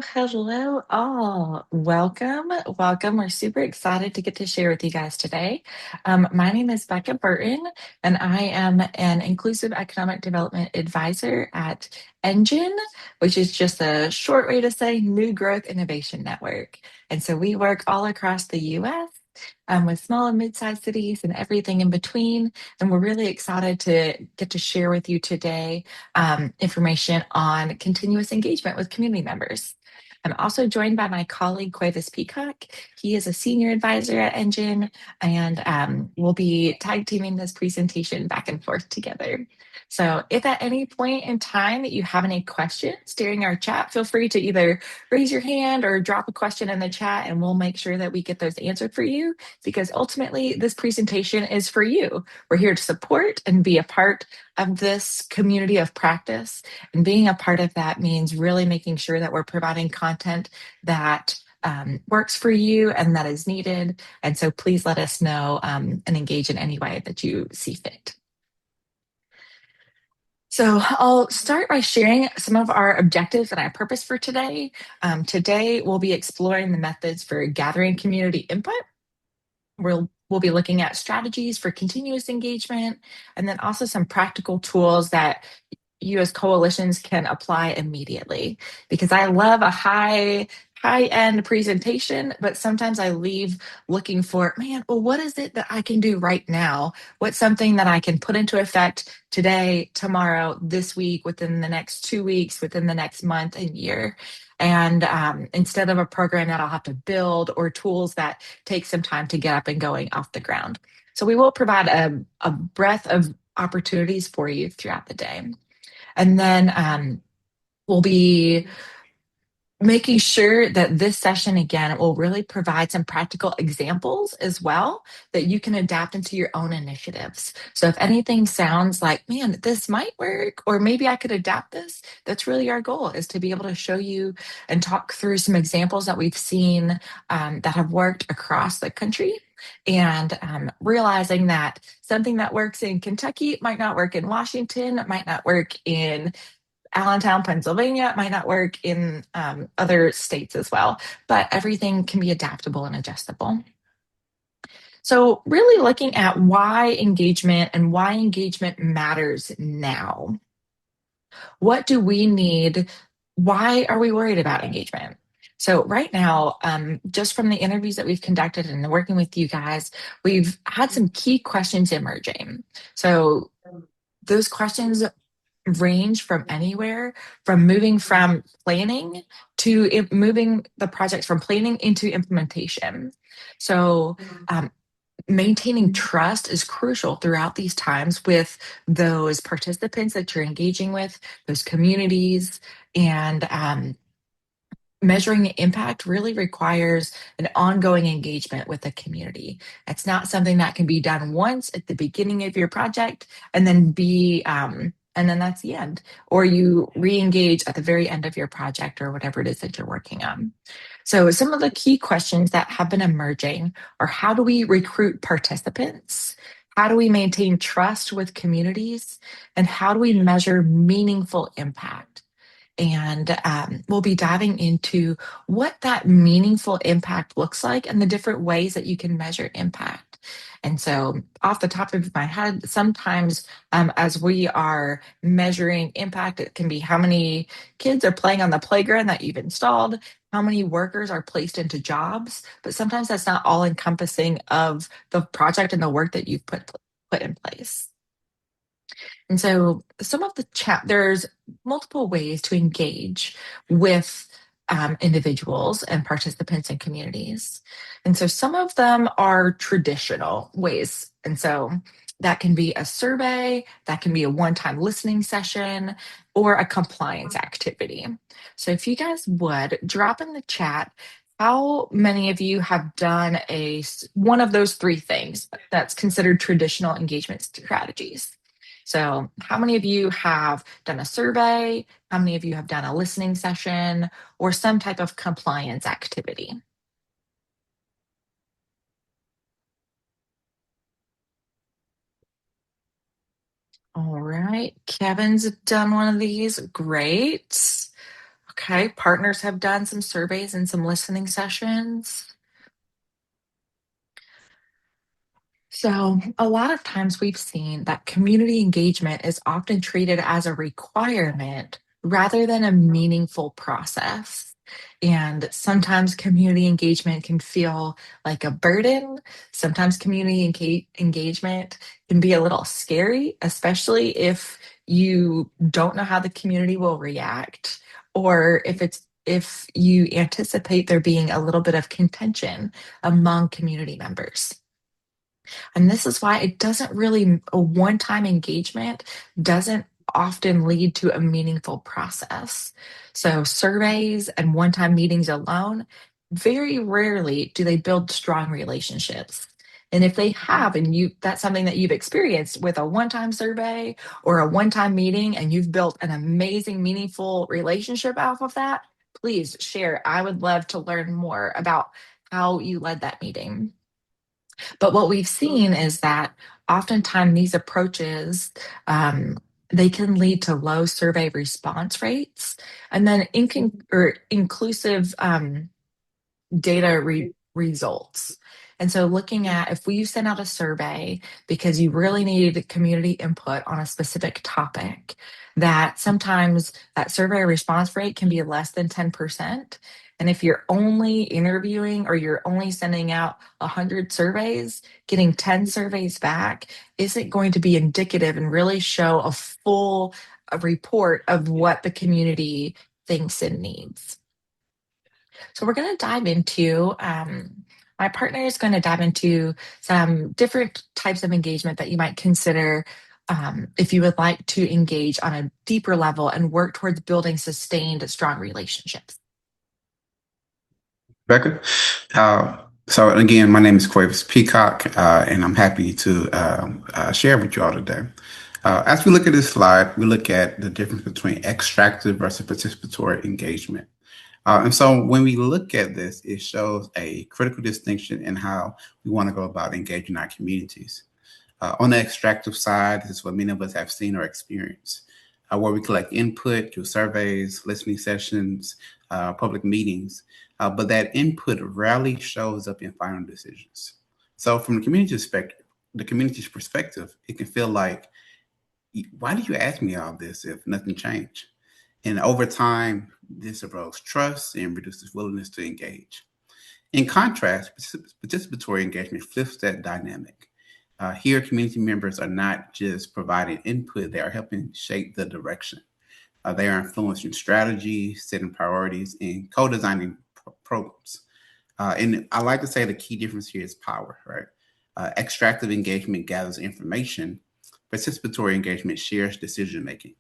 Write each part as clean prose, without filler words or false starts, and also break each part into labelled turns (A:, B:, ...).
A: Hello, all. Welcome. Welcome. We're super excited to get to share with you guys today. My name is Becca Burton, and I am an Inclusive Economic Development Advisor at NGIN, which is just a short way to say New Growth Innovation Network. And so we work all across the US. With small and mid-sized cities and everything in between. And we're really excited to get to share with you today information on continuous engagement with community members. I'm also joined by my colleague, Cuevas Peacock. He is a senior advisor at NGIN, and we'll be tag teaming this presentation back and forth together. So if at any point in time that you have any questions during our chat, feel free to either raise your hand or drop a question in the chat, and we'll make sure that we get those answered for you, because ultimately this presentation is for you. We're here to support and be a part of this community of practice. And being a part of that means really making sure that we're providing content that works for you and that is needed. And so please let us know and engage in any way that you see fit. So I'll start by sharing some of our objectives and our purpose for today. Today, we'll be exploring the methods for gathering community input. We'll be looking at strategies for continuous engagement, and then also some practical tools that you as coalitions can apply immediately. Because I love a high end presentation, but sometimes I leave looking for, man, well, what is it that I can do right now? What's something that I can put into effect today, tomorrow, this week, within the next 2 weeks, within the next month and year? And instead of a program that I'll have to build or tools that take some time to get up and going off the ground. So we will provide a breadth of opportunities for you throughout the day. And then we'll be making sure that this session, again, will really provide some practical examples as well that you can adapt into your own initiatives. So if anything sounds like, man, this might work, or maybe I could adapt this, that's really our goal, is to be able to show you and talk through some examples that we've seen that have worked across the country. And realizing that something that works in Kentucky might not work in Washington, might not work in Allentown, Pennsylvania. It might not work in other states as well, but everything can be adaptable and adjustable. So really looking at why engagement and why engagement matters now. What do we need? Why are we worried about engagement? So right now, just from the interviews that we've conducted and working with you guys, we've had some key questions emerging. So those questions range from anywhere from moving from planning to moving the project from planning into implementation. So maintaining trust is crucial throughout these times with those participants that you're engaging with, those communities, and measuring impact really requires an ongoing engagement with the community. It's not something that can be done once at the beginning of your project and then and then that's the end, or you re-engage at the very end of your project or whatever it is that you're working on. So some of the key questions that have been emerging are: how do we recruit participants? How do we maintain trust with communities? And how do we measure meaningful impact? And we'll be diving into what that meaningful impact looks like and the different ways that you can measure impact. And so, off the top of my head, sometimes as we are measuring impact, it can be how many kids are playing on the playground that you've installed, how many workers are placed into jobs, but sometimes that's not all encompassing of the project and the work that you've put in place. And so some of the there's multiple ways to engage with individuals and participants and communities. And so some of them are traditional ways. And so that can be a survey, that can be a one-time listening session, or a compliance activity. So if you guys would drop in the chat, how many of you have done one of those three things that's considered traditional engagement strategies? So, how many of you have done a survey? How many of you have done a listening session or some type of compliance activity? All right, Kevin's done one of these. Great. Okay, partners have done some surveys and some listening sessions. So, a lot of times we've seen that community engagement is often treated as a requirement rather than a meaningful process. And sometimes community engagement can feel like a burden. Sometimes community engagement can be a little scary, especially if you don't know how the community will react or if you anticipate there being a little bit of contention among community members. And this is why it doesn't really, a one time engagement doesn't often lead to a meaningful process. So, surveys and one time meetings alone, very rarely do they build strong relationships. And if they have, and that's something that you've experienced with a one time survey or a one time meeting, and you've built an amazing, meaningful relationship off of that, please share. I would love to learn more about how you led that meeting. But what we've seen is that oftentimes these approaches, they can lead to low survey response rates, and then or inclusive data results. And so, looking at if we sent out a survey because you really needed community input on a specific topic, that sometimes that survey response rate can be less than 10%. And if you're only interviewing or you're only sending out 100 surveys, getting 10 surveys back isn't going to be indicative and really show a full report of what the community thinks and needs. So we're going to dive into, my partner is going to dive into some different types of engagement that you might consider if you would like to engage on a deeper level and work towards building sustained, strong relationships.
B: Beka. So again, my name is Cuevas Peacock, and I'm happy to share with you all today. As we look at this slide, we look at the difference between extractive versus participatory engagement. And so when we look at this, it shows a critical distinction in how we want to go about engaging our communities. On the extractive side, this is what many of us have seen or experienced, where we collect input through surveys, listening sessions, public meetings, but that input rarely shows up in final decisions. So from the community's perspective, it can feel like, why did you ask me all this if nothing changed? And over time, this erodes trust and reduces willingness to engage. In contrast, participatory engagement flips that dynamic. Here, community members are not just providing input, they are helping shape the direction. They are influencing strategy, setting priorities, and co designing programs. And I like to say the key difference here is power, right? Extractive engagement gathers information, participatory engagement shares decision making.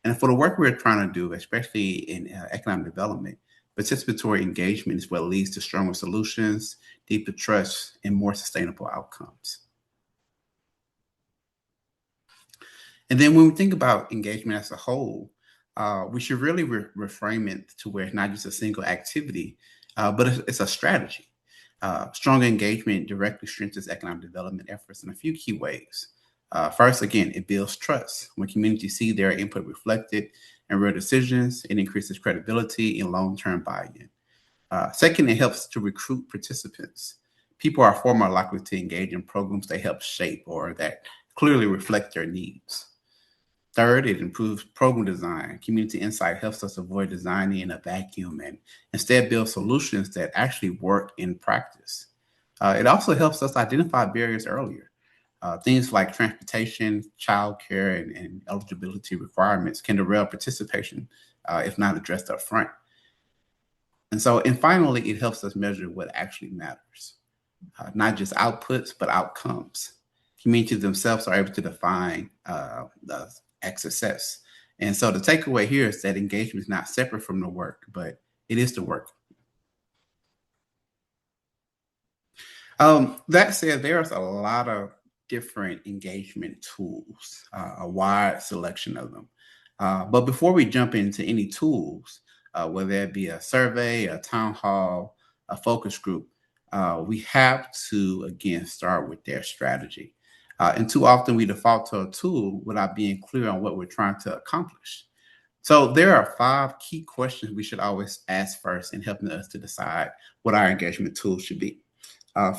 B: And for the work we're trying to do, especially in economic development, participatory engagement is what leads to stronger solutions, deeper trust, and more sustainable outcomes. And then when we think about engagement as a whole, we should really reframe it to where it's not just a single activity, but it's a strategy. Strong engagement directly strengthens economic development efforts in a few key ways. First, again, it builds trust. When communities see their input reflected in real decisions, it increases credibility and long-term buy-in. Second, it helps to recruit participants. People are far more likely to engage in programs they help shape or that clearly reflect their needs. Third, it improves program design. Community insight helps us avoid designing in a vacuum and instead build solutions that actually work in practice. It also helps us identify barriers earlier. Things like transportation, childcare, and eligibility requirements can derail participation if not addressed up front. And finally, it helps us measure what actually matters, not just outputs, but outcomes. Communities themselves are able to define the success. And so the takeaway here is that engagement is not separate from the work, but it is the work. That said, there's a lot of different engagement tools, a wide selection of them. But before we jump into any tools, whether it be a survey, a town hall, a focus group, we have to, again, start with their strategy. And too often we default to a tool without being clear on what we're trying to accomplish. So there are five key questions we should always ask first in helping us to decide what our engagement tool should be.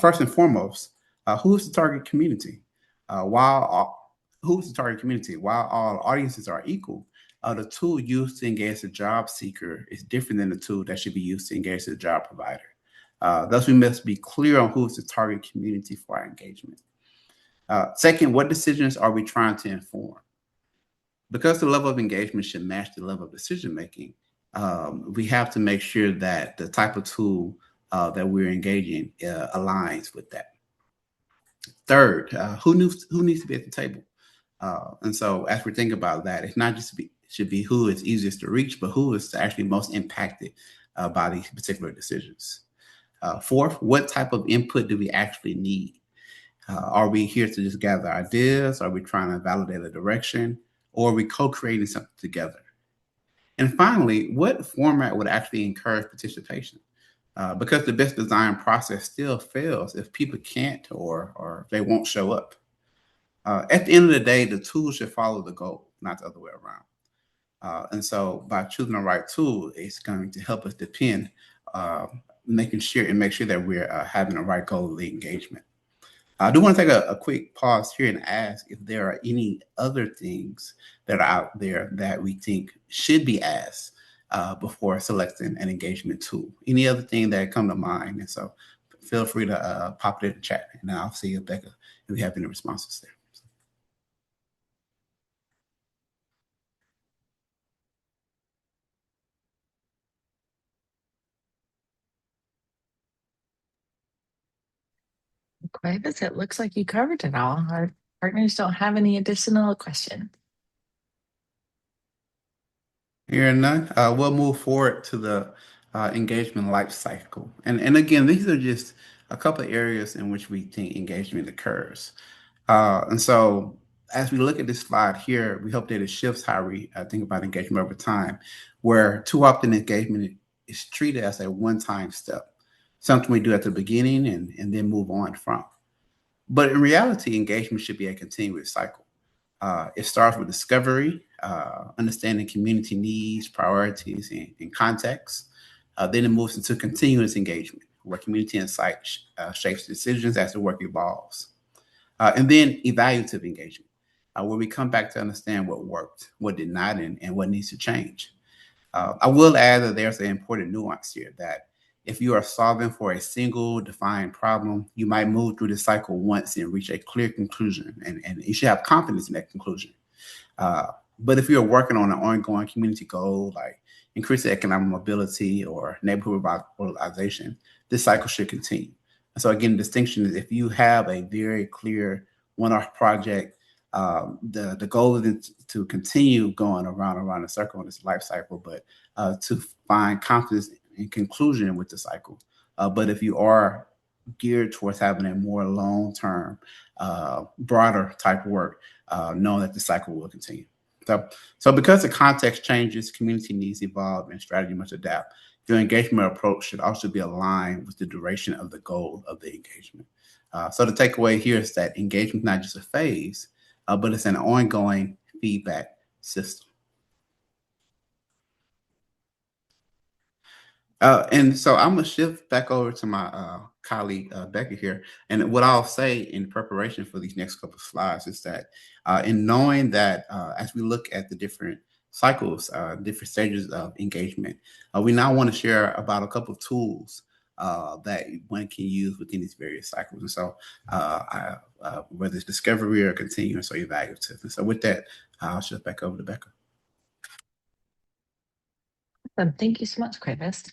B: First and foremost, who is the target community? Who is the target community? While all audiences are equal, the tool used to engage the job seeker is different than the tool that should be used to engage the job provider. Thus, we must be clear on who is the target community for our engagement. Second, what decisions are we trying to inform? Because the level of engagement should match the level of decision making, we have to make sure that the type of tool that we're engaging aligns with that. Third, who needs to be at the table? And so, as we think about that, it's not just should be who is easiest to reach, but who is actually most impacted by these particular decisions. Fourth, what type of input do we actually need? Are we here to just gather ideas? Are we trying to validate a direction? Or are we co-creating something together? And finally, what format would actually encourage participation? Because the best design process still fails if people can't or they won't show up. At the end of the day, the tool should follow the goal, not the other way around. And so by choosing the right tool, it's going to help us depend, making sure and make sure that we're having the right goal of the engagement. I do want to take a quick pause here and ask if there are any other things that are out there that we think should be asked before selecting an engagement tool. Any other thing that come to mind? And so feel free to pop it in the chat, and I'll see if Becca, if we have any responses there.
A: Cuevas, it looks like you covered it all. Our partners don't have any additional questions.
B: Hearing none, we'll move forward to the engagement life cycle. And again, these are just a couple of areas in which we think engagement occurs. And so, as we look at this slide here, we hope that it shifts how we think about engagement over time, where too often engagement is treated as a one-time step, something we do at the beginning and then move on from. But in reality, engagement should be a continuous cycle. It starts with discovery, understanding community needs, priorities, and context. Then it moves into continuous engagement, where community insight shapes decisions as the work evolves. And then evaluative engagement, where we come back to understand what worked, what did not, and what needs to change. I will add that there's an important nuance here that if you are solving for a single defined problem, you might move through the cycle once and reach a clear conclusion, and you should have confidence in that conclusion. But if you're working on an ongoing community goal like increasing economic mobility or neighborhood revitalization, this cycle should continue. And so again, the distinction is if you have a very clear one-off project, the goal is to continue going around the circle in this life cycle, but to find confidence in conclusion with the cycle. But if you are geared towards having a more long-term, broader type work, knowing that the cycle will continue. So because the context changes, community needs evolve, and strategy must adapt, your engagement approach should also be aligned with the duration of the goal of the engagement. So the takeaway here is that engagement is not just a phase, but it's an ongoing feedback system. And so I'm gonna shift back over to my colleague Beka here. And what I'll say in preparation for these next couple of slides is that in knowing that as we look at the different cycles, different stages of engagement, we now want to share about a couple of tools that one can use within these various cycles. And so whether it's discovery or continuous or evaluative. And so with that, I'll shift back over to Beka.
A: Thank you so much, Cuevas.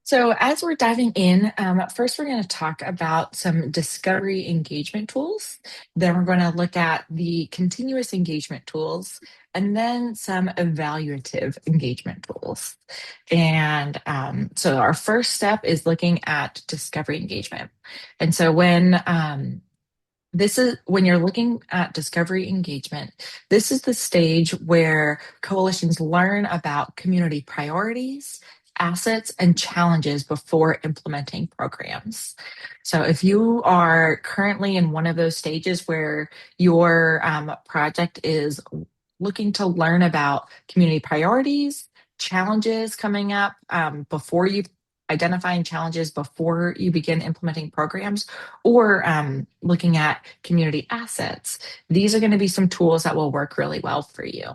A: So, as we're diving in, first we're going to talk about some discovery engagement tools. Then we're going to look at the continuous engagement tools, and then some evaluative engagement tools. And so, our first step is looking at discovery engagement. And so, when you're looking at discovery engagement, this is the stage where coalitions learn about community priorities, assets, and challenges before implementing programs. So if you are currently in one of those stages where your project is looking to learn about community priorities, challenges coming up before you identifying challenges before you begin implementing programs, or looking at community assets. These are going to be some tools that will work really well for you.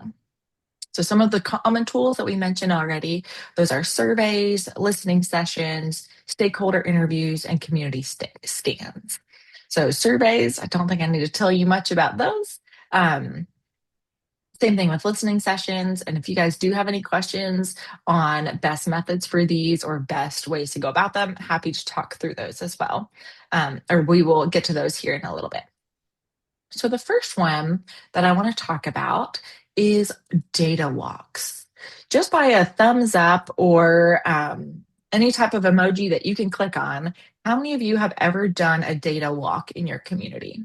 A: So some of the common tools that we mentioned already, those are surveys, listening sessions, stakeholder interviews, and community scans. So surveys, I don't think I need to tell you much about those. Um, Same thing with listening sessions. And if you guys do have any questions on best methods for these or best ways to go about them, happy to talk through those as well. Or we will get to those here in a little bit. So the first one that I want to talk about is data walks. Just by a thumbs up or any type of emoji that you can click on, how many of you have ever done a data walk in your community?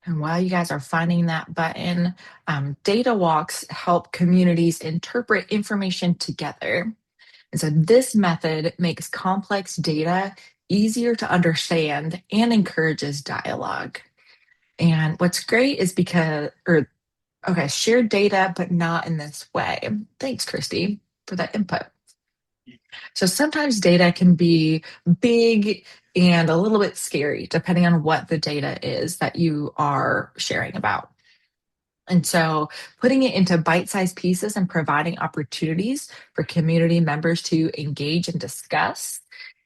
A: And while you guys are finding that button, data walks help communities interpret information together. And so this method makes complex data easier to understand and encourages dialogue. And what's great is okay, shared data, but not in this way. Thanks, Christy, for that input. So sometimes data can be big and a little bit scary, depending on what the data is that you are sharing about. And so putting it into bite-sized pieces and providing opportunities for community members to engage and discuss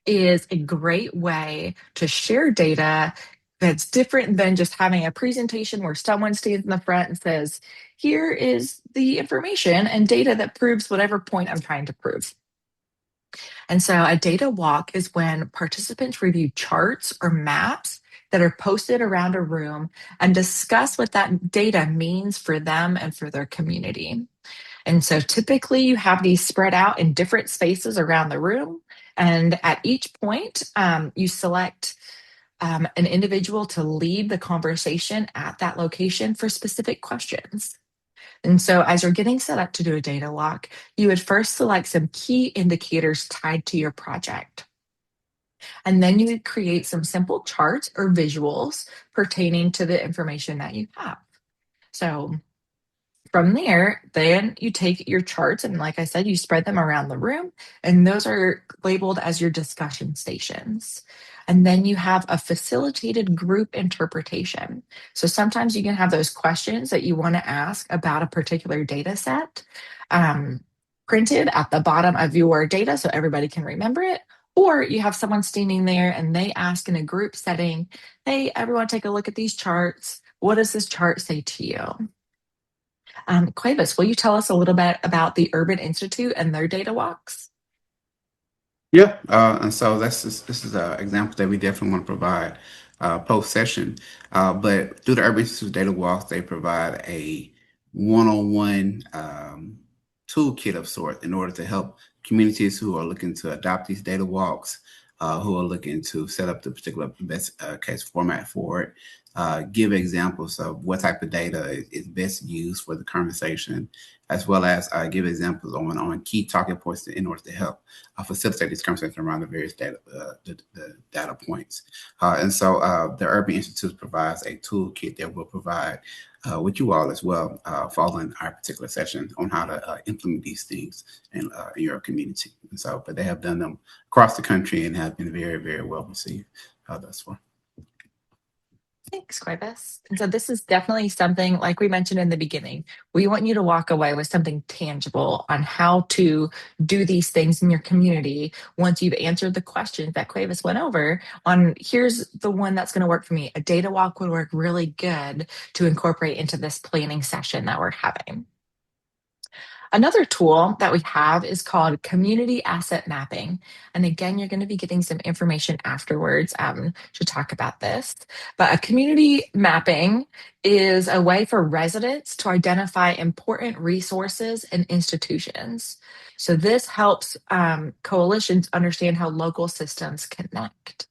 A: is a great way to share data that's different than just having a presentation where someone stands in the front and says, here is the information and data that proves whatever point I'm trying to prove. And so a data walk is when participants review charts or maps that are posted around a room and discuss what that data means for them and for their community. And so typically you have these spread out in different spaces around the room. And at each point, you select an individual to lead the conversation at that location for specific questions. And so as you're getting set up to do a data walk, you would first select some key indicators tied to your project. And then you would create some simple charts or visuals pertaining to the information that you have. So from there, then you take your charts and, like I said, you spread them around the room, and those are labeled as your discussion stations. And then you have a facilitated group interpretation. So sometimes you can have those questions that you want to ask about a particular data set printed at the bottom of your data so everybody can remember it. Or you have someone standing there and they ask in a group setting, hey, everyone, take a look at these charts. What does this chart say to you? Cuevas, will you tell us a little bit about the Urban Institute and their data walks?
B: Yeah, and so this is an example that we definitely want to provide post session. But through the Urban Institute data walks, they provide a one-on-one toolkit of sort in order to help communities who are looking to adopt these data walks, who are looking to set up the particular best case format for it, give examples of what type of data is best used for the conversation, as well as give examples on key talking points in order to help facilitate this conversation around the various data, the data points. And so the Urban Institute provides a toolkit that will provide with you all as well, following our particular session on how to implement these things in your community. And so, but they have done them across the country and have been very, very well received thus far.
A: Thanks, Cuevas. And so this is definitely something, like we mentioned in the beginning, we want you to walk away with something tangible on how to do these things in your community once you've answered the questions that Cuevas went over on here's the one that's going to work for me. A data walk would work really good to incorporate into this planning session that we're having. Another tool that we have is called community asset mapping. And again, you're going to be getting some information afterwards to talk about this. But a community mapping is a way for residents to identify important resources and institutions. So this helps coalitions understand how local systems connect.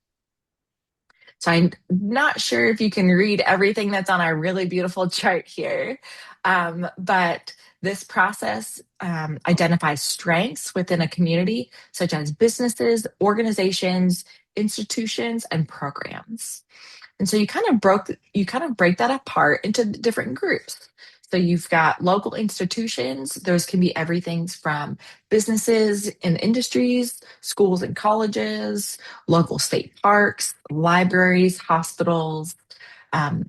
A: So I'm not sure if you can read everything that's on our really beautiful chart here, but this process identifies strengths within a community, such as businesses, organizations, institutions, and programs. And so you kind of break that apart into different groups. So you've got local institutions. Those can be everything from businesses and industries, schools and colleges, local state parks, libraries, hospitals,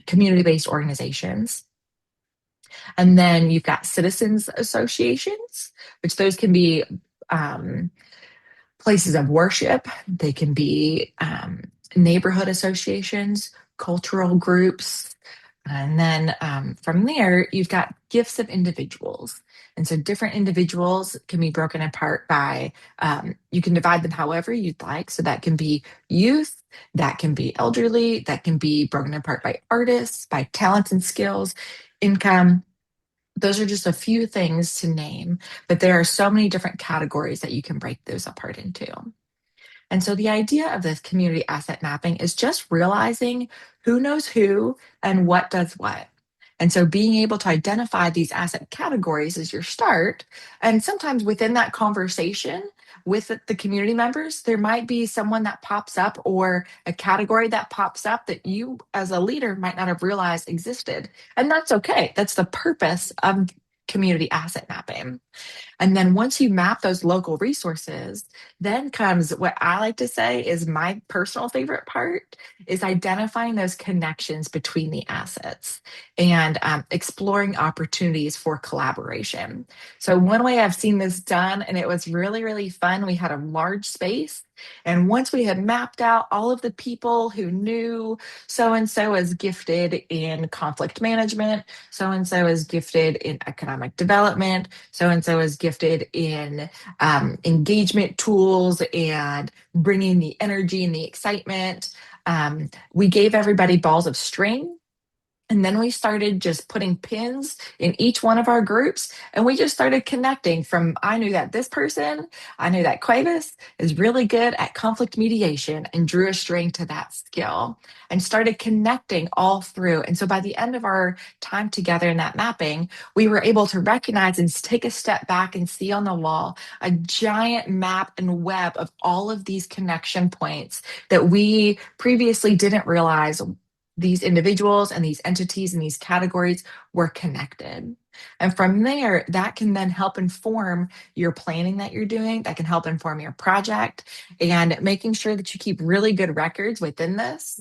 A: community-based organizations. And then you've got citizens associations, which those can be um, places of worship. They can be neighborhood associations, cultural groups. And then from there, you've got gifts of individuals. And so different individuals can be broken apart by, you can divide them however you'd like. So that can be youth, that can be elderly, that can be broken apart by artists, by talents and skills, income. Those are just a few things to name, but there are so many different categories that you can break those apart into. And so the idea of this community asset mapping is just realizing who knows who and what does what. And so being able to identify these asset categories is your start. And sometimes within that conversation with the community members, there might be someone that pops up or a category that pops up that you as a leader might not have realized existed. And that's okay. That's the purpose of community asset mapping. And then once you map those local resources, then comes what I like to say is my personal favorite part is identifying those connections between the assets and exploring opportunities for collaboration. So one way I've seen this done, and it was really, really fun, we had a large space. And once we had mapped out all of the people who knew so and so is gifted in conflict management, so and so is gifted in economic development, so and so is gifted in engagement tools and bringing the energy and the excitement. We gave everybody balls of string. And then we started just putting pins in each one of our groups. And we just started connecting from I knew that this person, I knew that Cuevas is really good at conflict mediation and drew a string to that skill and started connecting all through. And so by the end of our time together in that mapping, we were able to recognize and take a step back and see on the wall a giant map and web of all of these connection points that we previously didn't realize these individuals and these entities and these categories were connected. And from there, that can then help inform your planning that you're doing, that can help inform your project, and making sure that you keep really good records within this,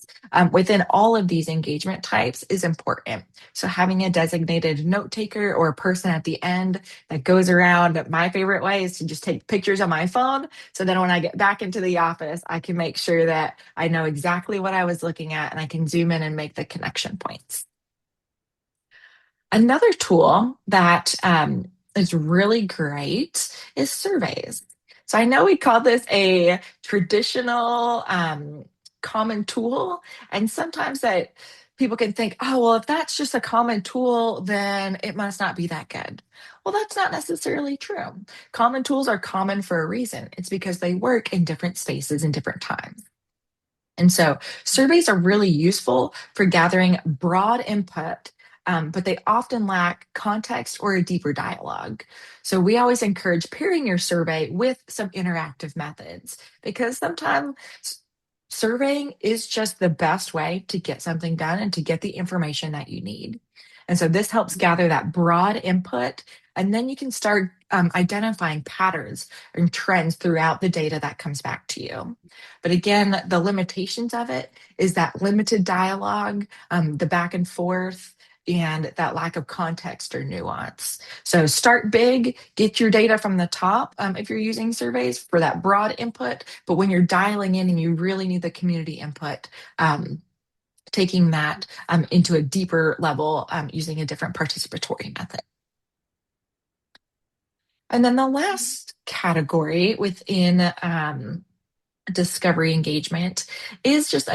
A: within all of these engagement types is important. So having a designated note taker or a person at the end that goes around, my favorite way is to just take pictures on my phone. So then when I get back into the office, I can make sure that I know exactly what I was looking at and I can zoom in and make the connection points. Another tool that is really great is surveys. So I know we call this a traditional common tool, and sometimes that people can think, oh, well, if that's just a common tool, then it must not be that good. Well, that's not necessarily true. Common tools are common for a reason. It's because they work in different spaces and different times. And so surveys are really useful for gathering broad input, but they often lack context or a deeper dialogue. So we always encourage pairing your survey with some interactive methods because sometimes surveying is just the best way to get something done and to get the information that you need. And so this helps gather that broad input, and then you can start identifying patterns and trends throughout the data that comes back to you. But again, the limitations of it is that limited dialogue, the back and forth, and that lack of context or nuance. So start big, get your data from the top if you're using surveys for that broad input. But when you're dialing in and you really need the community input, taking that into a deeper level using a different participatory method. And then the last category within discovery engagement is just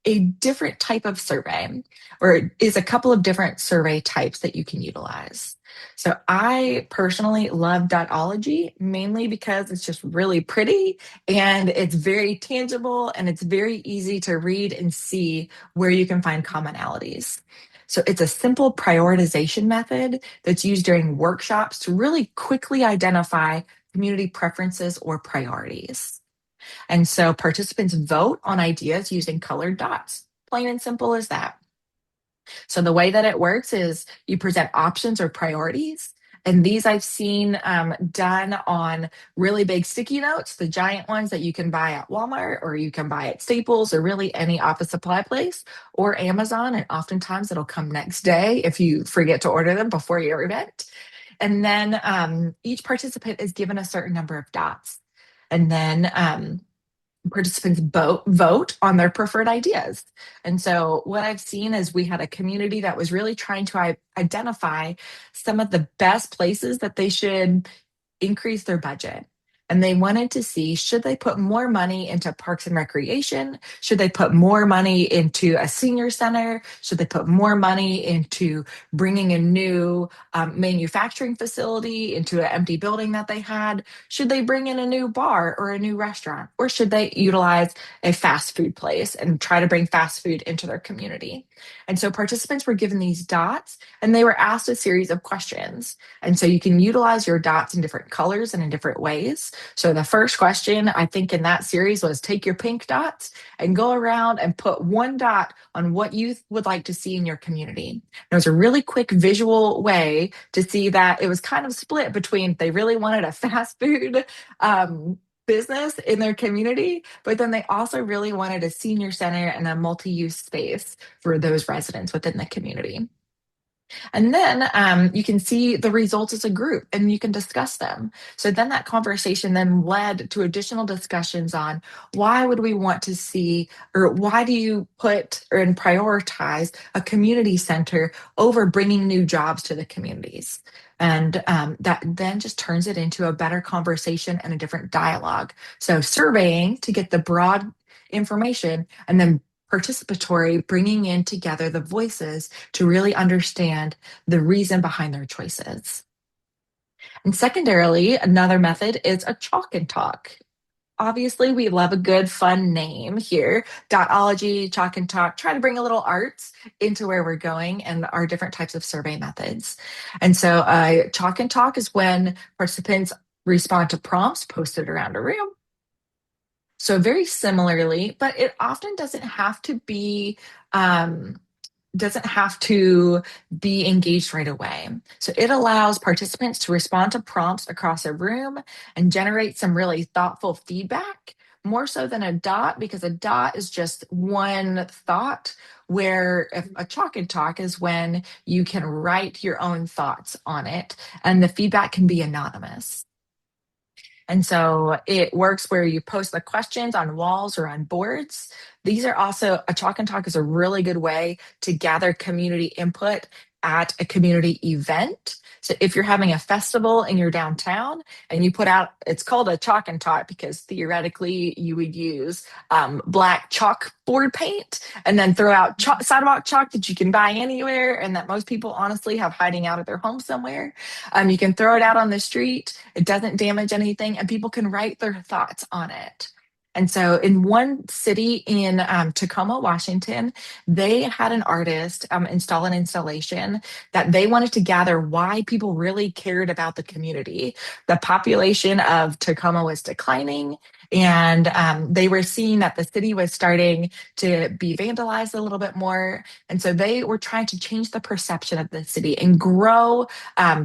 A: a different type of survey, or is a couple of different survey types that you can utilize. So I personally love Dotology mainly because it's just really pretty and it's very tangible and it's very easy to read and see where you can find commonalities. So it's a simple prioritization method that's used during workshops to really quickly identify community preferences or priorities. And so participants vote on ideas using colored dots. Plain and simple as that. So the way that it works is you present options or priorities. And these I've seen done on really big sticky notes, the giant ones that you can buy at Walmart or you can buy at Staples or really any office supply place or Amazon. And oftentimes it'll come next day if you forget to order them before your event. And then each participant is given a certain number of dots. And then participants vote on their preferred ideas. And so what I've seen is we had a community that was really trying to identify some of the best places that they should increase their budget. And they wanted to see, should they put more money into parks and recreation? Should they put more money into a senior center? Should they put more money into bringing a new manufacturing facility into an empty building that they had? Should they bring in a new bar or a new restaurant? Or should they utilize a fast food place and try to bring fast food into their community? And so participants were given these dots and they were asked a series of questions. And so you can utilize your dots in different colors and in different ways. So the first question I think in that series was take your pink dots and go around and put one dot on what you would like to see in your community. And it was a really quick visual way to see that it was kind of split between they really wanted a fast food business in their community, but then they also really wanted a senior center and a multi-use space for those residents within the community. And then you can see the results as a group and you can discuss them. So then that conversation then led to additional discussions on why would we want to see, or why do you put or and prioritize a community center over bringing new jobs to the communities? And that then just turns it into a better conversation and a different dialogue. So surveying to get the broad information and then participatory, bringing in together the voices to really understand the reason behind their choices. And secondarily, another method is a chalk and talk. Obviously, we love a good fun name here. Dotology, chalk and talk, try to bring a little arts into where we're going and our different types of survey methods. And so chalk and talk is when participants respond to prompts posted around a room. So very similarly, but it often doesn't have to be engaged right away. So it allows participants to respond to prompts across a room and generate some really thoughtful feedback, more so than a dot, because a dot is just one thought, where if a chalk and talk is when you can write your own thoughts on it and the feedback can be anonymous. And so it works where you post the questions on walls or on boards. These are also, a chalk and talk is a really good way to gather community input at a community event. So if you're having a festival in your downtown and you put out, it's called a chalk and talk because theoretically you would use black chalkboard paint and then throw out sidewalk chalk that you can buy anywhere and that most people honestly have hiding out at their home somewhere. You can throw it out on the street. It doesn't damage anything, and people can write their thoughts on it. And so, in one city in Tacoma, Washington, they had an artist install an installation that they wanted to gather why people really cared about the community. The population of Tacoma was declining, and they were seeing that the city was starting to be vandalized a little bit more. And so, they were trying to change the perception of the city and grow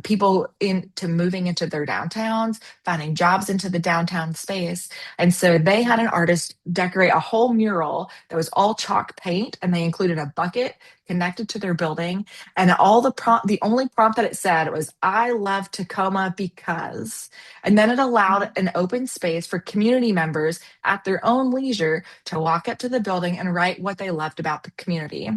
A: people into moving into their downtowns, finding jobs into the downtown space. And so they had an artist decorate a whole mural that was all chalk paint, and they included a bucket connected to their building. And the only prompt that it said was, "I love Tacoma because," and then it allowed an open space for community members at their own leisure to walk up to the building and write what they loved about the community.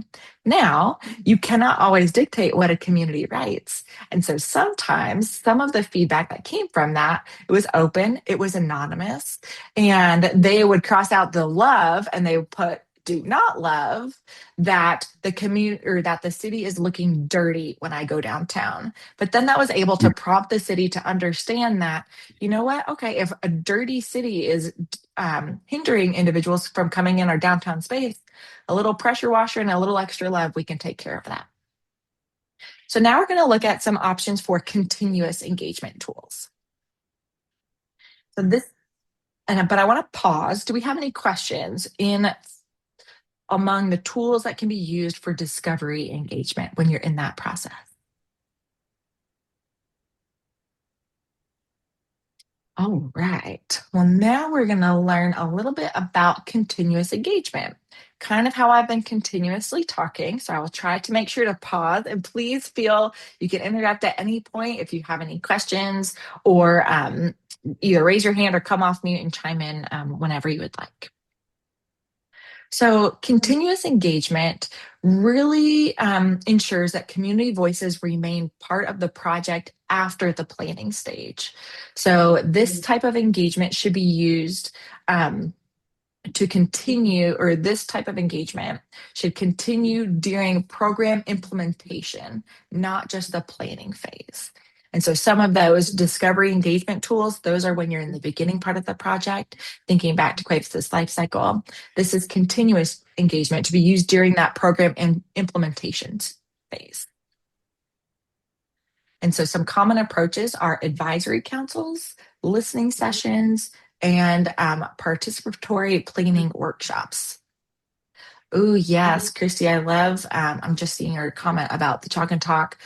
A: Now, you cannot always dictate what a community writes. And so sometimes some of the feedback that came from that, it was open, it was anonymous, and they would cross out the love and they would put do not love that the community or that the city is looking dirty when I go downtown. But then that was able to prompt the city to understand that, you know what? Okay, if a dirty city is hindering individuals from coming in our downtown space, a little pressure washer and a little extra love, we can take care of that. So now we're going to look at some options for continuous engagement tools. So this, but I want to pause. Do we have any questions in among the tools that can be used for discovery engagement when you're in that process. All right. Well, now we're going to learn a little bit about continuous engagement, kind of how I've been continuously talking. So I will try to make sure to pause and please feel you can interrupt at any point if you have any questions or either raise your hand or come off mute and chime in whenever you would like. So, continuous engagement really ensures that community voices remain part of the project after the planning stage. So, this type of engagement should be used to continue, or this type of engagement should continue during program implementation, not just the planning phase. And so some of those discovery engagement tools, those are when you're in the beginning part of the project, thinking back to Cuevas' life cycle. This is continuous engagement to be used during that program and implementations phase. And so some common approaches are advisory councils, listening sessions, and participatory planning workshops. Oh, yes, Christy, I love, I'm just seeing your comment about the Chalk and Talk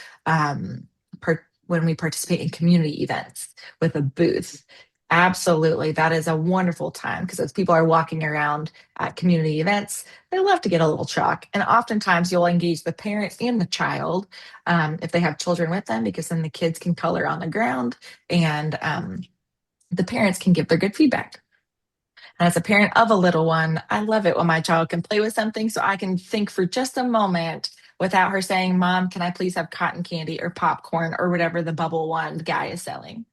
A: when we participate in community events with a booth. Absolutely. That is a wonderful time because as people are walking around at community events, they love to get a little chalk. And oftentimes you'll engage the parents and the child if they have children with them, because then the kids can color on the ground and the parents can give their good feedback. And as a parent of a little one, I love it when my child can play with something so I can think for just a moment without her saying, Mom, can I please have cotton candy or popcorn or whatever the bubble wand guy is selling?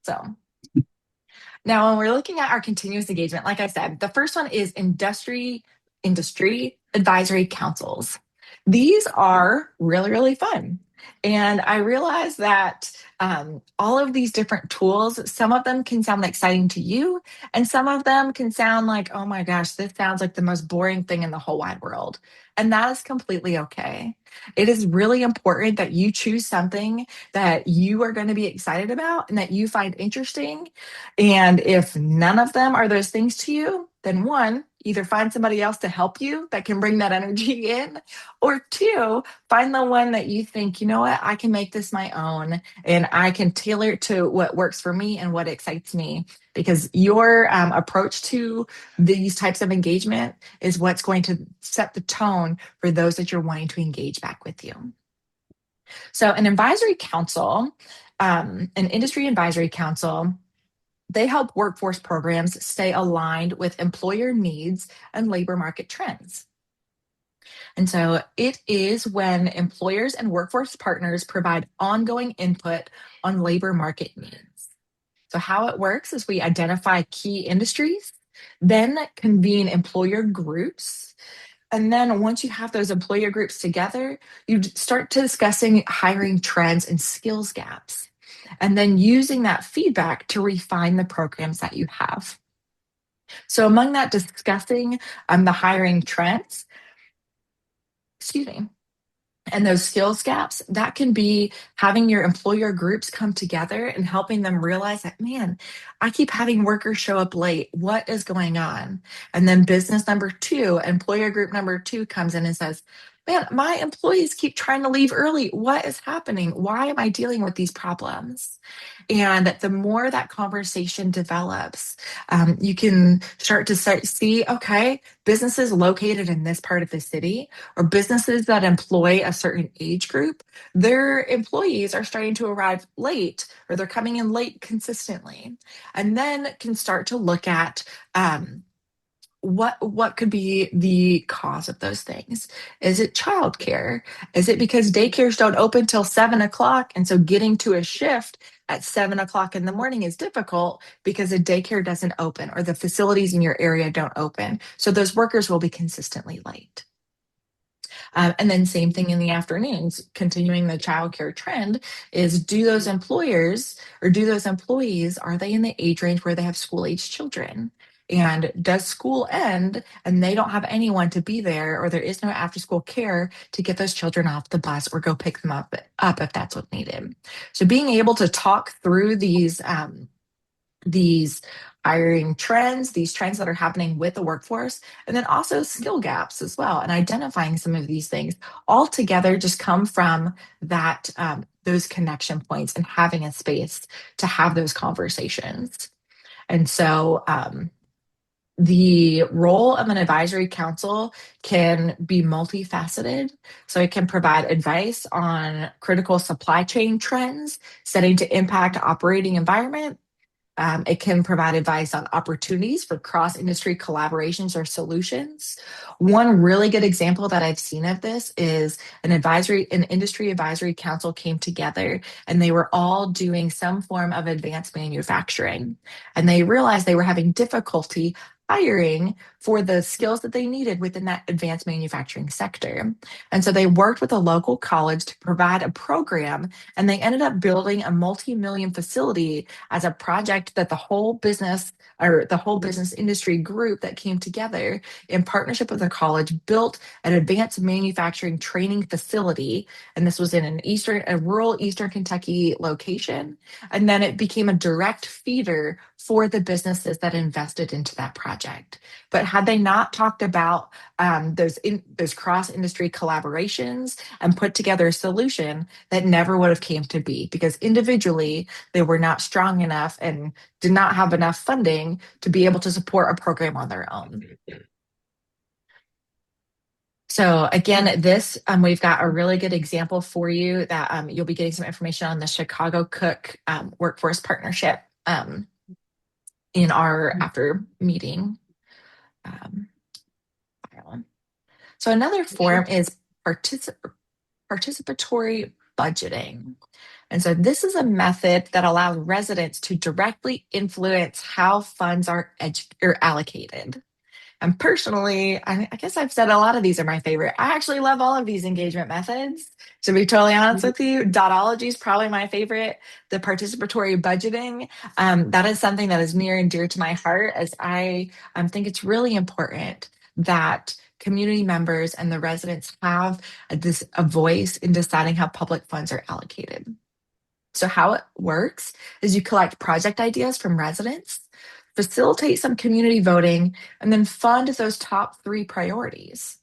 A: So now when we're looking at our continuous engagement, like I said, the first one is industry advisory councils. These are really, really fun. And I realize that all of these different tools, some of them can sound exciting to you, and some of them can sound like, oh my gosh, this sounds like the most boring thing in the whole wide world. And that is completely okay. It is really important that you choose something that you are going to be excited about and that you find interesting. And if none of them are those things to you, then one, either find somebody else to help you that can bring that energy in, or two, find the one that you think, you know what, I can make this my own and I can tailor it to what works for me and what excites me. Because your approach to these types of engagement is what's going to set the tone for those that you're wanting to engage back with you. So, an advisory council, an industry advisory council, they help workforce programs stay aligned with employer needs and labor market trends. And so it is when employers and workforce partners provide ongoing input on labor market needs. So, how it works is we identify key industries, then convene employer groups. And then once you have those employer groups together, you start discussing hiring trends and skills gaps, and then using that feedback to refine the programs that you have. So, among that, discussing the hiring trends, excuse me, and those skills gaps, that can be having your employer groups come together and helping them realize that, man, I keep having workers show up late. What is going on? And then business number two, employer group number two comes in and says, man, my employees keep trying to leave early. What is happening? Why am I dealing with these problems? And the more that conversation develops, you can start to see, okay, businesses located in this part of the city or businesses that employ a certain age group, their employees are starting to arrive late or they're coming in late consistently. And then can start to look at what could be the cause of those things. Is it childcare? Is it because daycares don't open till 7 o'clock, and so getting to a shift at 7 o'clock in the morning is difficult because a daycare doesn't open or the facilities in your area don't open, so those workers will be consistently late. And then same thing in the afternoons, continuing the childcare trend is, do those employers or do those employees, are they in the age range where they have school age children? And does school end and they don't have anyone to be there, or there is no after school care to get those children off the bus or go pick them up if that's what's needed? So being able to talk through these these hiring trends, these trends that are happening with the workforce, and then also skill gaps as well, and identifying some of these things all together just come from that those connection points and having a space to have those conversations. And so the role of an advisory council can be multifaceted. So it can provide advice on critical supply chain trends, setting to impact operating environment. It can provide advice on opportunities for cross industry collaborations or solutions. One really good example that I've seen of this is an industry advisory council came together and they were all doing some form of advanced manufacturing. And they realized they were having difficulty hiring for the skills that they needed within that advanced manufacturing sector. And so they worked with a local college to provide a program, and they ended up building a multi-million facility as a project that the whole business industry group that came together in partnership with the college built an advanced manufacturing training facility. And this was in a rural Eastern Kentucky location. And then it became a direct feeder for the businesses that invested into that project. But had they not talked about those cross industry collaborations and put together a solution, that never would have came to be, because individually they were not strong enough and did not have enough funding to be able to support a program on their own. So again, this we've got a really good example for you that you'll be getting some information on the Chicago Cook Workforce Partnership in our after meeting. So another form is participatory budgeting. And so this is a method that allows residents to directly influence how funds are allocated. And personally, I guess I've said a lot of these are my favorite. I actually love all of these engagement methods. To be totally honest with you, dotology is probably my favorite. The participatory budgeting, that is something that is near and dear to my heart, as I think it's really important that community members and the residents have a voice in deciding how public funds are allocated. So how it works is you collect project ideas from residents, facilitate some community voting, and then fund those top three priorities.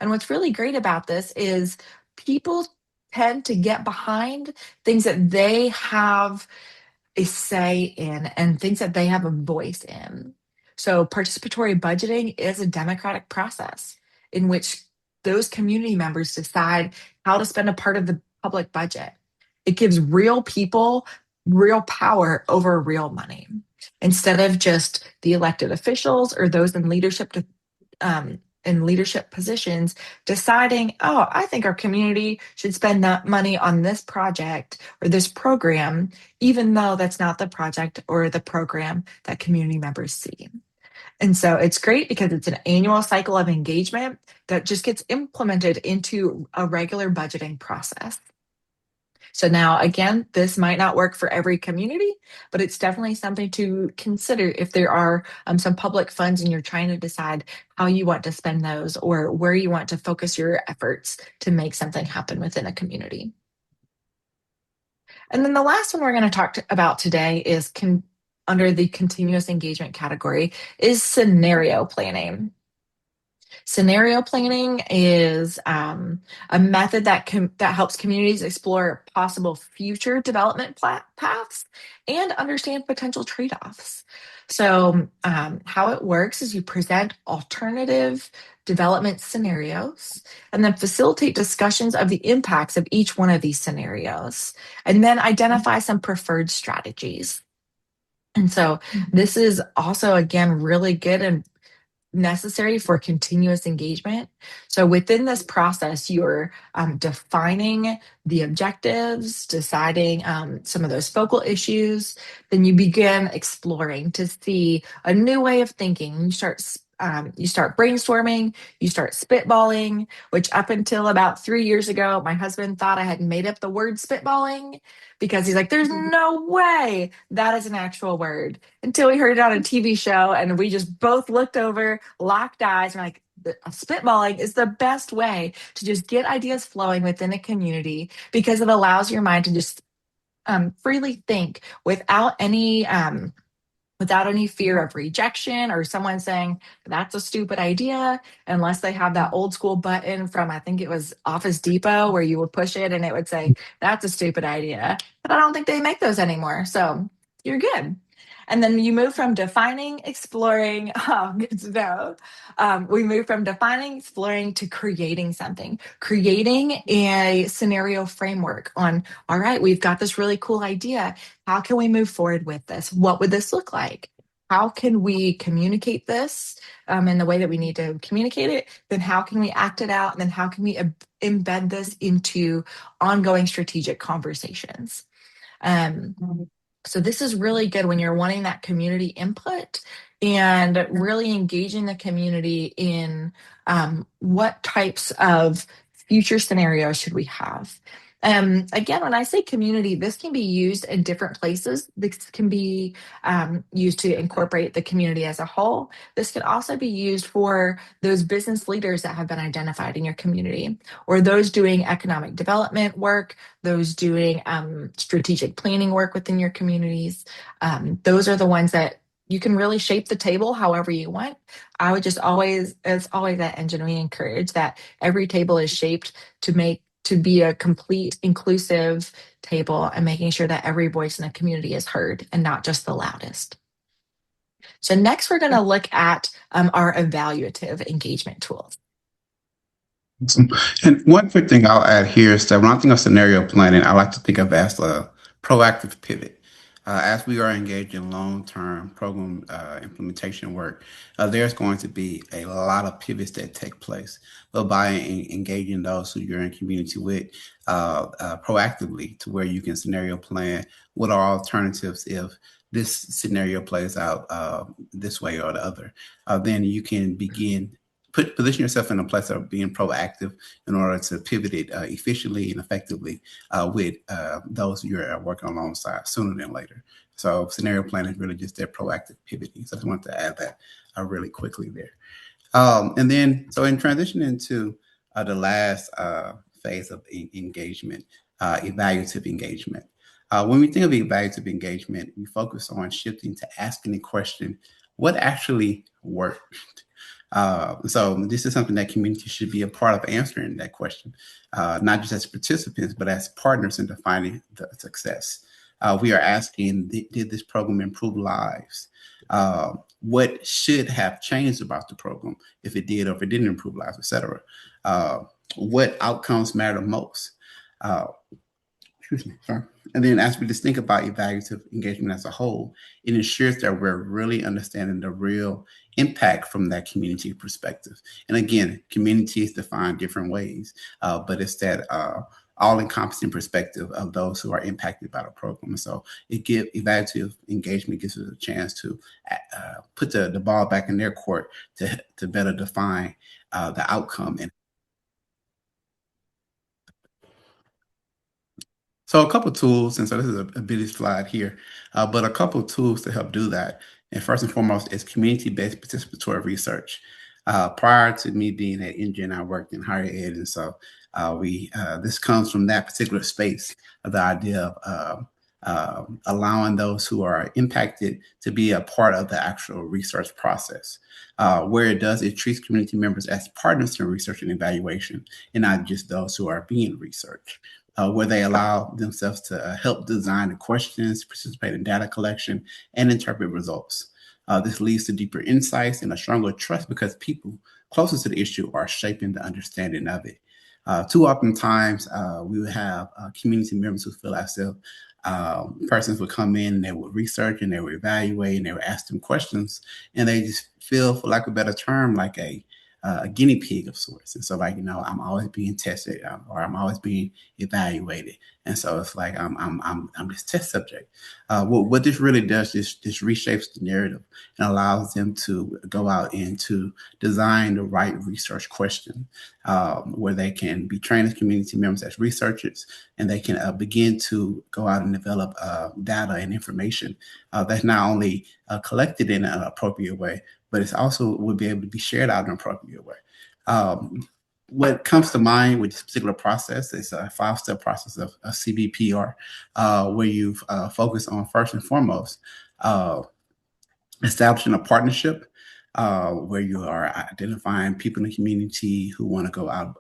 A: And what's really great about this is people tend to get behind things that they have a say in and things that they have a voice in. So participatory budgeting is a democratic process in which those community members decide how to spend a part of the public budget. It gives real people real power over real money instead of just the elected officials or those in leadership positions deciding, oh, I think our community should spend that money on this project or this program, even though that's not the project or the program that community members see. And so it's great because it's an annual cycle of engagement that just gets implemented into a regular budgeting process. So now, again, this might not work for every community, but it's definitely something to consider if there are some public funds and you're trying to decide how you want to spend those or where you want to focus your efforts to make something happen within a community. And then the last one we're going to talk about today is under the continuous engagement category is scenario planning. Scenario planning is a method that helps communities explore possible future development paths and understand potential trade-offs. So how it works is you present alternative development scenarios and then facilitate discussions of the impacts of each one of these scenarios, and then identify some preferred strategies. And so this is also, again, really good and necessary for continuous engagement. So within this process, you're defining the objectives, deciding some of those focal issues. Then you begin exploring to see a new way of thinking. You start brainstorming, you start spitballing, which up until about 3 years ago, my husband thought I had made up the word spitballing because he's like, there's no way that is an actual word, until we heard it on a TV show and we just both looked over, locked eyes, and we're like, spitballing is the best way to just get ideas flowing within a community because it allows your mind to just freely think without any without any fear of rejection or someone saying that's a stupid idea, unless they have that old school button from, I think it was Office Depot, where you would push it and it would say that's a stupid idea. But I don't think they make those anymore, so you're good. And then you move from defining, exploring. Oh, good to know. We move from defining, exploring to creating something, creating a scenario framework on, all right, we've got this really cool idea. How can we move forward with this? What would this look like? How can we communicate this in the way that we need to communicate it? Then how can we act it out? And then how can we embed this into ongoing strategic conversations? Um, so this is really good when you're wanting that community input and really engaging the community in what types of future scenarios should we have. Again, when I say community, this can be used in different places. This can be used to incorporate the community as a whole. This can also be used for those business leaders that have been identified in your community, or those doing economic development work, those doing strategic planning work within your communities. Those are the ones that you can really shape the table however you want. I would just always, as always at NGIN, we encourage that every table is shaped to be a complete inclusive table, and making sure that every voice in the community is heard and not just the loudest. So next we're going to look at our evaluative engagement tools.
B: And one quick thing I'll add here is that when I think of scenario planning, I like to think of it as a proactive pivot. As we are engaged in long-term program implementation work, there's going to be a lot of pivots that take place. But by engaging those who you're in community with proactively, to where you can scenario plan what are alternatives if this scenario plays out this way or the other, then you can begin position yourself in a place of being proactive in order to pivot it efficiently and effectively with those you're working alongside sooner than later. So scenario planning is really just that proactive pivoting. So I just wanted to add that really quickly there. And then, so in transitioning to the last phase of engagement, evaluative engagement. When we think of evaluative engagement, we focus on shifting to asking the question, what actually worked? So this is something that community should be a part of answering that question, not just as participants, but as partners in defining the success. We are asking, did this program improve lives? What should have changed about the program if it did or if it didn't improve lives, et cetera? What outcomes matter most? Excuse me, sorry. And then as we just think about evaluative engagement as a whole, it ensures that we're really understanding the real impact from that community perspective. And again, communities define different ways, but it's that all-encompassing perspective of those who are impacted by the program. And so evaluative engagement gives us a chance to put the ball back in their court to better define the outcome. And so a couple tools, and so this is a busy slide here, but a couple tools to help do that. And first and foremost is community-based participatory research. Prior to me being at NGIN, I worked in higher ed, and so this comes from that particular space of the idea of allowing those who are impacted to be a part of the actual research process. Where it treats community members as partners in research and evaluation, and not just those who are being researched. Where they allow themselves to help design the questions, participate in data collection, and interpret results. This leads to deeper insights and a stronger trust because people closest to the issue are shaping the understanding of it. Too often times, we would have community members who feel as if persons would come in and they would research and they would evaluate and they would ask them questions, and they just feel, for lack of a better term, like a guinea pig of sorts. And so, like, I'm always being tested, or I'm always being evaluated. And so it's like I'm this test subject. What this really does is this reshapes the narrative and allows them to go out and to design the right research question, where they can be trained as community members as researchers, and they can begin to go out and develop data and information that's not only collected in an appropriate way, but it's also will be able to be shared out in an appropriate way. What comes to mind with this particular process is a 5-step process of CBPR, where you've focused on first and foremost establishing a partnership where you are identifying people in the community who want to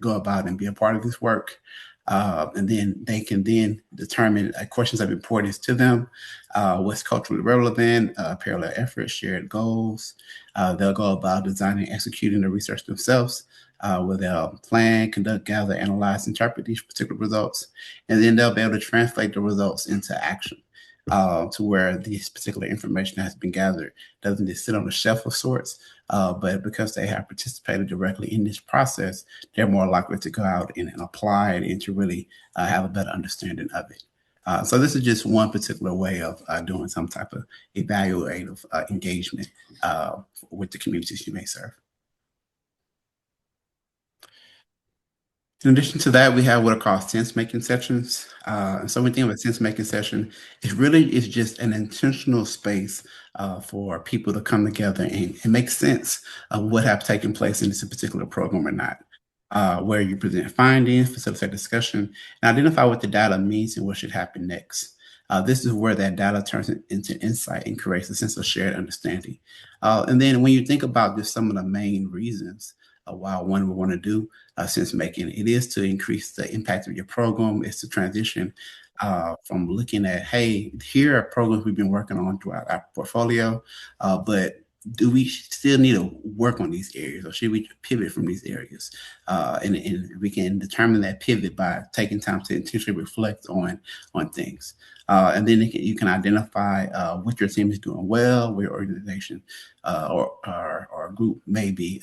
B: go about and be a part of this work. And then they can then determine questions of importance to them, what's culturally relevant, parallel efforts, shared goals. They'll go about designing and executing the research themselves, where they'll plan, conduct, gather, analyze, interpret these particular results, and then they'll be able to translate the results into action. To where this particular information has been gathered doesn't just sit on the shelf of sorts, but because they have participated directly in this process, they're more likely to go out and apply it and to really have a better understanding of it. So this is just one particular way of doing some type of evaluative engagement with the communities you may serve. In addition to that, we have what are called sense-making sessions. And so when we think of a sense-making session, it really is just an intentional space for people to come together and make sense of what have taken place in this particular program or not. Where you present findings, facilitate discussion, and identify what the data means and what should happen next. This is where that data turns into insight and creates a sense of shared understanding. And then when you think about just some of the main reasons why one would want to do sense making, it is to increase the impact of your program. It's to transition from looking at, hey, here are programs we've been working on throughout our portfolio, but do we still need to work on these areas, or should we pivot from these areas? And we can determine that pivot by taking time to intentionally reflect on things. And then you can identify what your team is doing well, where your organization or group may be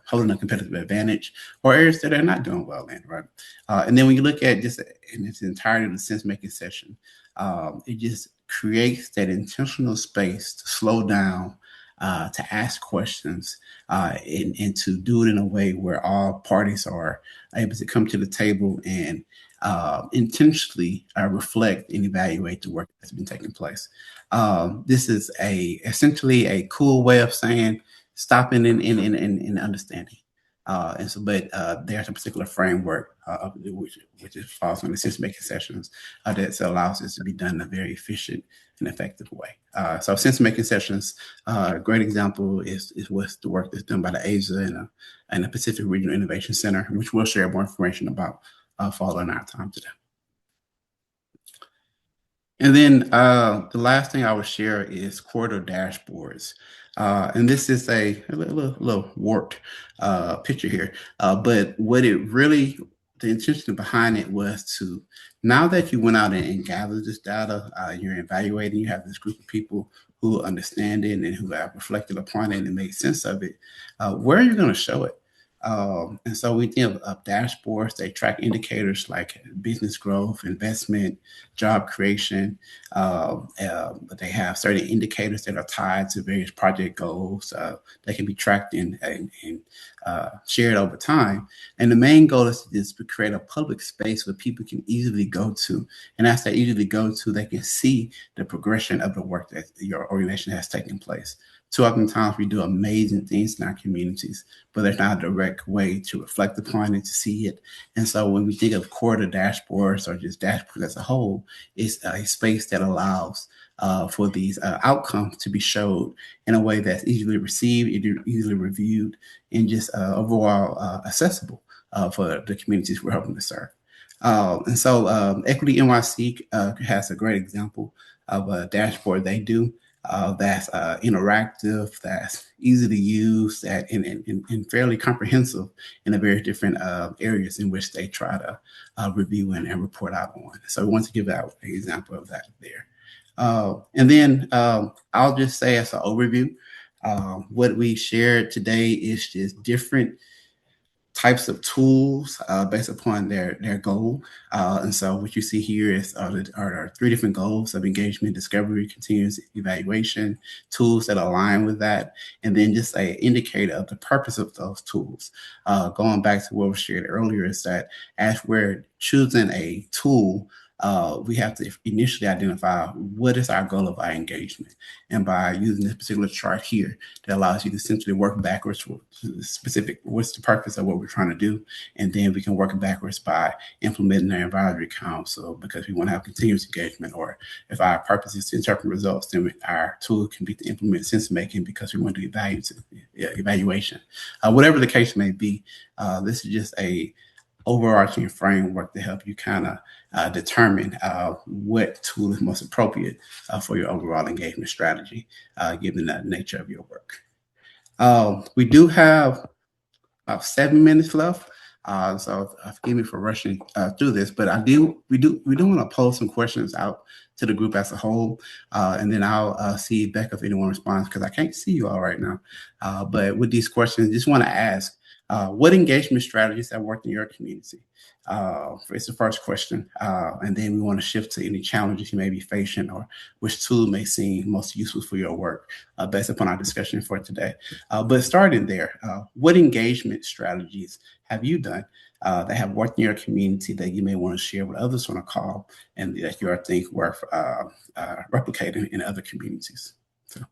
B: holding a competitive advantage, or areas that are not doing well in, right? And then when you look at just in its entirety of the sense-making session, it just creates that intentional space to slow down, to ask questions, and to do it in a way where all parties are able to come to the table and intentionally reflect and evaluate the work that's been taking place. This is essentially a cool way of saying stopping and understanding. But there's a particular framework which falls on the sense making sessions that allows this to be done in a very efficient and effective way. So sense making sessions, a great example is what's the work that's done by the Asia and the Pacific Regional Innovation Center, which we'll share more information about following our time today. And then the last thing I would share is quarter dashboards. And this is a little warped picture here. But what it really, the intention behind it was to, now that you went out and gathered this data, you're evaluating, you have this group of people who understand it and who have reflected upon it and made sense of it, where are you going to show it? And so we think of dashboards. They track indicators like business growth, investment, job creation. But they have certain indicators that are tied to various project goals. That can be tracked and shared over time. And the main goal is to just create a public space where people can easily go to. And as they easily go to, they can see the progression of the work that your organization has taken place. Too often times we do amazing things in our communities, but there's not a direct way to reflect upon it, to see it. And so when we think of quarter dashboards or just dashboards as a whole, it's a space that allows for these outcomes to be showed in a way that's easily received, easily reviewed, and just overall accessible for the communities we're hoping to serve. And so Equity NYC has a great example of a dashboard they do that's interactive, that's easy to use, that and fairly comprehensive in the various different areas in which they try to review and report out on. So we want to give out an example of that there. And then I'll just say as an overview, what we shared today is just different types of tools based upon their goal. And so what you see here is are three different goals of engagement, discovery, continuous evaluation, tools that align with that, and then just an indicator of the purpose of those tools. Going back to what was shared earlier is that as we're choosing a tool, we have to initially identify what is our goal of our engagement. And by using this particular chart here, that allows you to essentially work backwards for specific, what's the purpose of what we're trying to do. And then we can work backwards by implementing our advisory council because we want to have continuous engagement. Or if our purpose is to interpret results, then our tool can be to implement sense making because we want to do evaluation. Whatever the case may be, this is just a overarching framework to help you kind of determine what tool is most appropriate for your overall engagement strategy, given the nature of your work. We do have about 7 minutes left. So forgive me for rushing through this, but we do want to pose some questions out to the group as a whole, and then I'll see Beka if anyone responds because I can't see you all right now. But with these questions, just want to ask, what engagement strategies have worked in your community? It's the first question, and then we want to shift to any challenges you may be facing or which tool may seem most useful for your work based upon our discussion for today. But starting there, what engagement strategies have you done that have worked in your community that you may want to share with others on a call and that you think worth replicating in other communities?